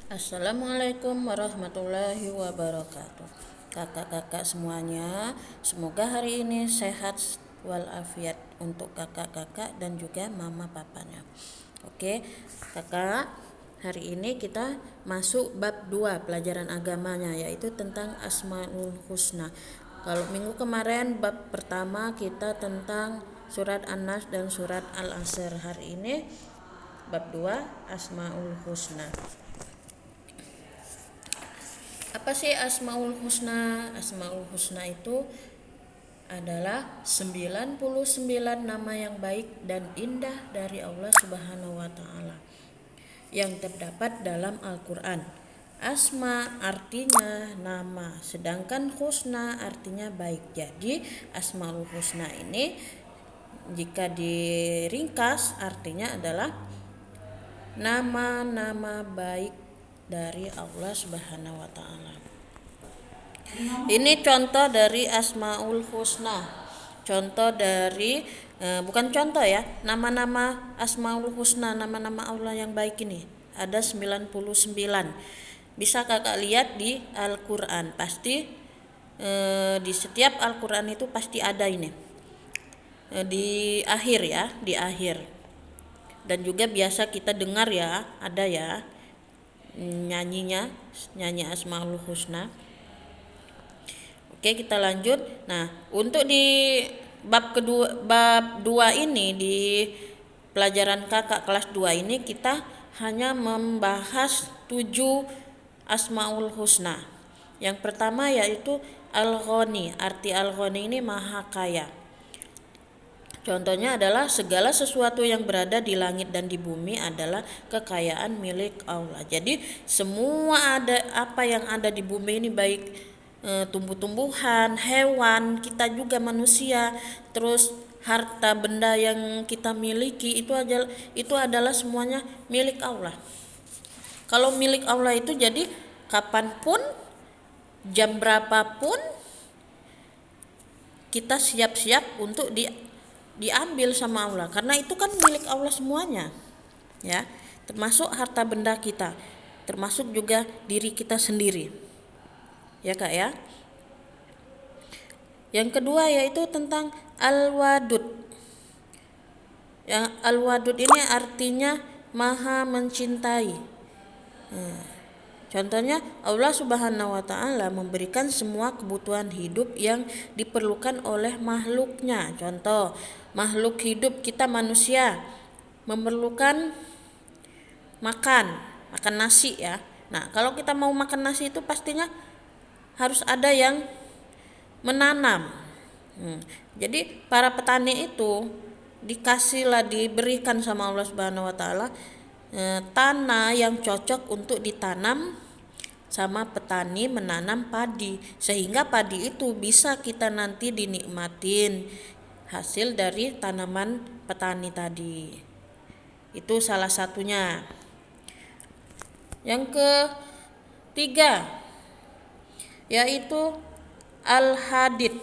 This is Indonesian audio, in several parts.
Assalamualaikum warahmatullahi wabarakatuh. Kakak-kakak semuanya, semoga hari ini sehat walafiat untuk kakak-kakak dan juga mama papanya. Oke, kakak, hari ini kita masuk bab 2 pelajaran agamanya, yaitu tentang Asmaul Husna. Kalau minggu kemarin bab pertama kita tentang surat An-Nas dan surat Al-Asr. Hari ini bab 2 Asmaul Husna. Apa sih Asmaul Husna? Asmaul Husna itu adalah 99 nama yang baik dan indah dari Allah Subhanahu wa taala yang terdapat dalam Al-Qur'an. Asma artinya nama, sedangkan husna artinya baik. Jadi Asmaul Husna ini jika diringkas artinya adalah nama-nama baik dari Allah Subhanahu wa taala. Ini contoh dari Asmaul Husna. Contoh dari bukan contoh ya, nama-nama Asmaul Husna, nama-nama Allah yang baik ini ada 99. Bisa kakak lihat di Al-Qur'an. Pasti di setiap Al-Qur'an itu pasti ada ini. Di akhir ya, di akhir. Dan juga biasa kita dengar ya, ada ya nyanyi Asmaul Husna. Oke, kita lanjut. Nah, untuk di bab 2 ini, di pelajaran kakak kelas 2 ini kita hanya membahas 7 Asmaul Husna. Yang pertama yaitu Al-Ghani. Arti Al-Ghani ini maha kaya. Contohnya adalah segala sesuatu yang berada di langit dan di bumi adalah kekayaan milik Allah. Jadi semua apa yang ada di bumi ini, baik tumbuh-tumbuhan, hewan, kita juga manusia, terus harta benda yang kita miliki itu adalah semuanya milik Allah. Kalau milik Allah itu jadi kapanpun, jam berapapun kita siap-siap untuk diambil sama Allah, karena itu kan milik Allah semuanya ya, termasuk harta benda kita, termasuk juga diri kita sendiri ya kak ya. Yang kedua yaitu tentang Al-Wadud. Yang Al-Wadud ini artinya maha mencintai. Contohnya Allah Subhanahu wa taala memberikan semua kebutuhan hidup yang diperlukan oleh makhluknya. Contoh, makhluk hidup kita manusia memerlukan makan nasi ya. Nah, kalau kita mau makan nasi itu pastinya harus ada yang menanam. Jadi para petani itu diberikan sama Allah Subhanahu wa taala tanah yang cocok untuk ditanam sama petani menanam padi, sehingga padi itu bisa kita nanti dinikmatin hasil dari tanaman petani tadi. Itu salah satunya. Yang ketiga yaitu Al-Hadid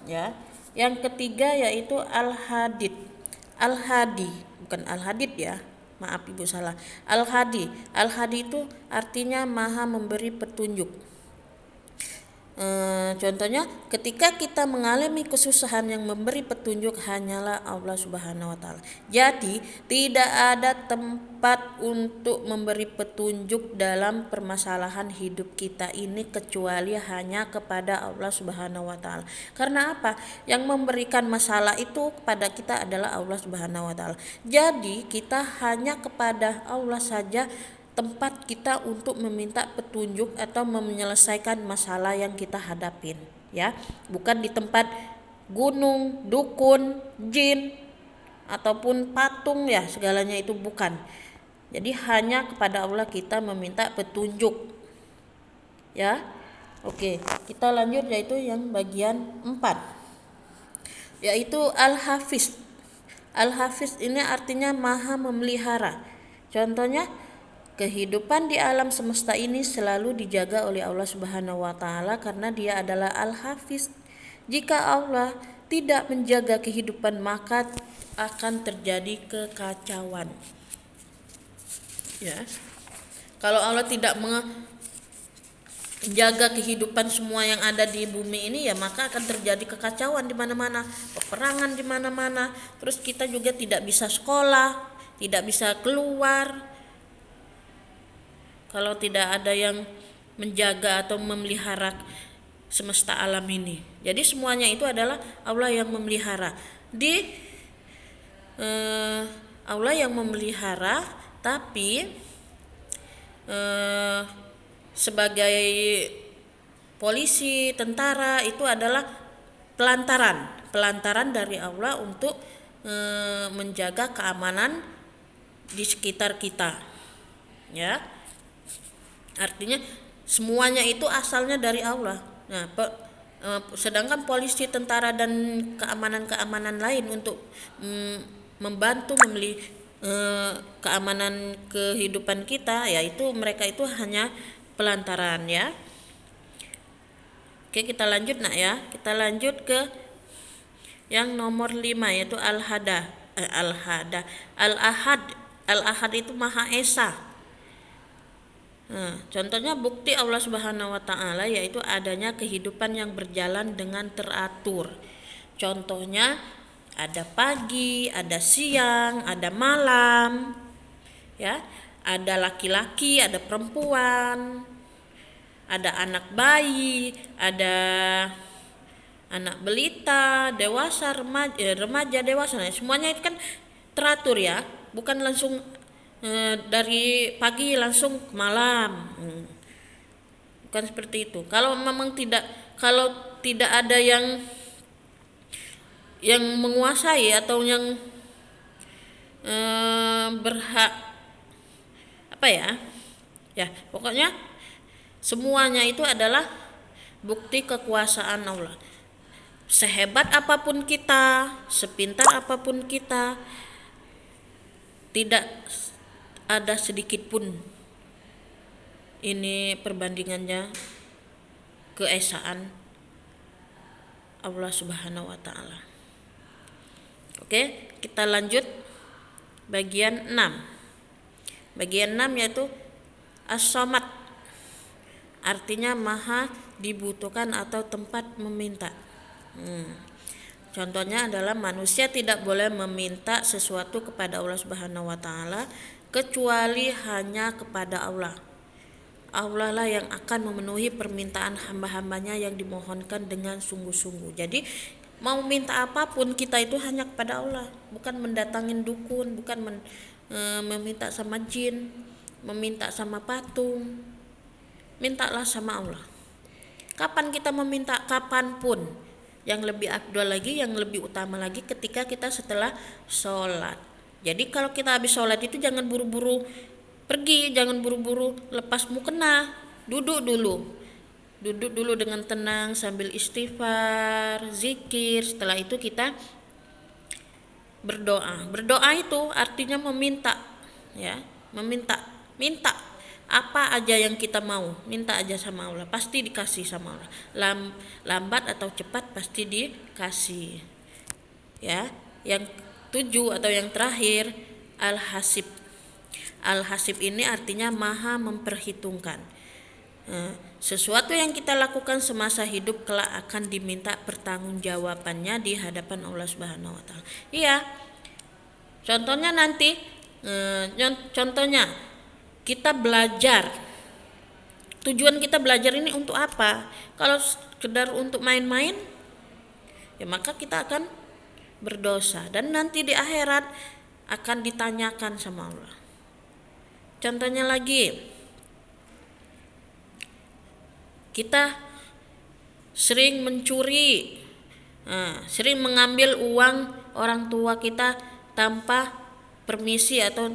ya. Yang ketiga yaitu Al-Hadid. Al-Hadi, bukan Al-Hadid ya. Maaf ibu salah. Al-Hadi. Al-Hadi itu artinya maha memberi petunjuk. Contohnya ketika kita mengalami kesusahan, yang memberi petunjuk hanyalah Allah Subhanahu wa taala. Jadi tidak ada tempat untuk memberi petunjuk dalam permasalahan hidup kita ini kecuali hanya kepada Allah Subhanahu wa taala. Karena apa? Yang memberikan masalah itu kepada kita adalah Allah Subhanahu wa taala. Jadi kita hanya kepada Allah saja tempat kita untuk meminta petunjuk atau menyelesaikan masalah yang kita hadapin ya, bukan di tempat gunung, dukun, jin ataupun patung ya, segalanya itu bukan. Jadi hanya kepada Allah kita meminta petunjuk ya. Oke, kita lanjut yaitu yang bagian 4 yaitu Al-Hafiz. Al-Hafiz ini artinya maha memelihara. Contohnya kehidupan di alam semesta ini selalu dijaga oleh Allah Subhanahu wa taala karena Dia adalah Al-Hafiz. Jika Allah tidak menjaga kehidupan, maka akan terjadi kekacauan. Ya. Kalau Allah tidak menjaga kehidupan semua yang ada di bumi ini, ya maka akan terjadi kekacauan di mana-mana, peperangan di mana-mana. Terus kita juga tidak bisa sekolah, tidak bisa keluar kalau tidak ada yang menjaga atau memelihara semesta alam ini. Jadi semuanya itu adalah Allah yang memelihara. Allah yang memelihara, tapi sebagai polisi, tentara itu adalah pelantaran dari Allah untuk menjaga keamanan di sekitar kita, ya. Artinya semuanya itu asalnya dari Allah. Nah, sedangkan polisi, tentara dan keamanan lain untuk membantu keamanan kehidupan kita, yaitu mereka itu hanya pelantaran, ya. Oke, kita lanjut nak ya. Kita lanjut ke yang nomor 5, yaitu Al-Ahad. Al-Ahad itu Maha Esa. Nah, contohnya bukti Allah Subhanahu wa taala yaitu adanya kehidupan yang berjalan dengan teratur. Contohnya ada pagi, ada siang, ada malam, ya. Ada laki-laki, ada perempuan, ada anak bayi, ada anak belita, dewasa, remaja, dewasa. Nah, semuanya itu kan teratur, ya. Bukan langsung dari pagi langsung ke malam, bukan seperti itu. Kalau tidak ada yang menguasai atau yang berhak pokoknya semuanya itu adalah bukti kekuasaan Allah. Sehebat apapun kita, sepintar apapun kita, tidak ada sedikit pun ini perbandingannya keesaan Allah Subhanahu wa taala. Oke, kita lanjut bagian 6. Bagian 6 yaitu As-Samad. Artinya maha dibutuhkan atau tempat meminta. Contohnya adalah manusia tidak boleh meminta sesuatu kepada Allah Subhanahu wa taala kecuali hanya kepada Allah. Allah lah yang akan memenuhi permintaan hamba-hambanya yang dimohonkan dengan sungguh-sungguh. Jadi mau minta apapun kita itu hanya kepada Allah, bukan mendatangin dukun, bukan meminta sama jin, meminta sama patung. Mintalah sama Allah. Kapan kita meminta? Kapanpun. Yang lebih afdal lagi, yang lebih utama lagi ketika kita setelah sholat. Jadi kalau kita habis sholat itu jangan buru-buru pergi, jangan buru-buru lepas mukena, duduk dulu dengan tenang sambil istighfar, zikir. Setelah itu kita berdoa itu artinya meminta, ya, minta apa aja yang kita mau, minta aja sama Allah, pasti dikasih sama Allah. Lambat atau cepat pasti dikasih, ya. Yang 7 atau yang terakhir Al-Hasib. Al-Hasib ini artinya maha memperhitungkan. Sesuatu yang kita lakukan semasa hidup kelak akan diminta pertanggungjawabannya di hadapan Allah Subhanahu wa taala. Iya. Contohnya nanti kita belajar. Tujuan kita belajar ini untuk apa? Kalau sekedar untuk main-main, ya maka kita akan berdosa dan nanti di akhirat akan ditanyakan sama Allah. Contohnya lagi, kita sering mencuri, sering mengambil uang orang tua kita tanpa permisi atau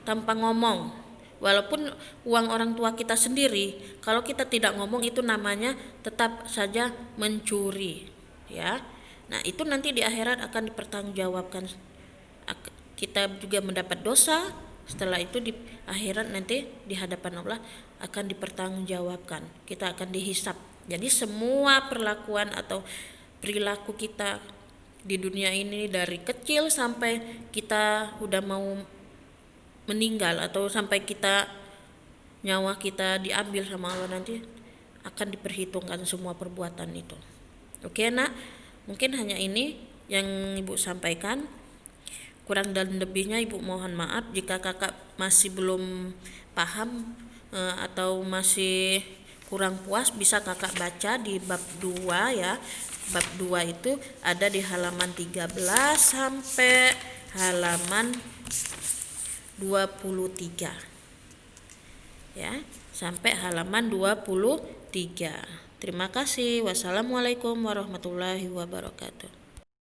tanpa ngomong. Walaupun uang orang tua kita sendiri, kalau kita tidak ngomong itu namanya tetap saja mencuri, ya. Nah, itu nanti di akhirat akan dipertanggungjawabkan. Kita juga mendapat dosa. Setelah itu di akhirat nanti di hadapan Allah akan dipertanggungjawabkan. Kita akan dihisap. Jadi semua perlakuan atau perilaku kita di dunia ini dari kecil sampai kita udah mau meninggal atau sampai kita nyawa kita diambil sama Allah, nanti akan diperhitungkan semua perbuatan itu. Oke nak, mungkin hanya ini yang ibu sampaikan. Kurang dan lebihnya ibu mohon maaf. Jika kakak masih belum paham atau masih kurang puas, bisa kakak baca di bab 2 ya. Bab 2 itu ada di halaman 13 sampai halaman 23 ya, sampai halaman 23. Terima kasih. Wassalamualaikum warahmatullahi wabarakatuh.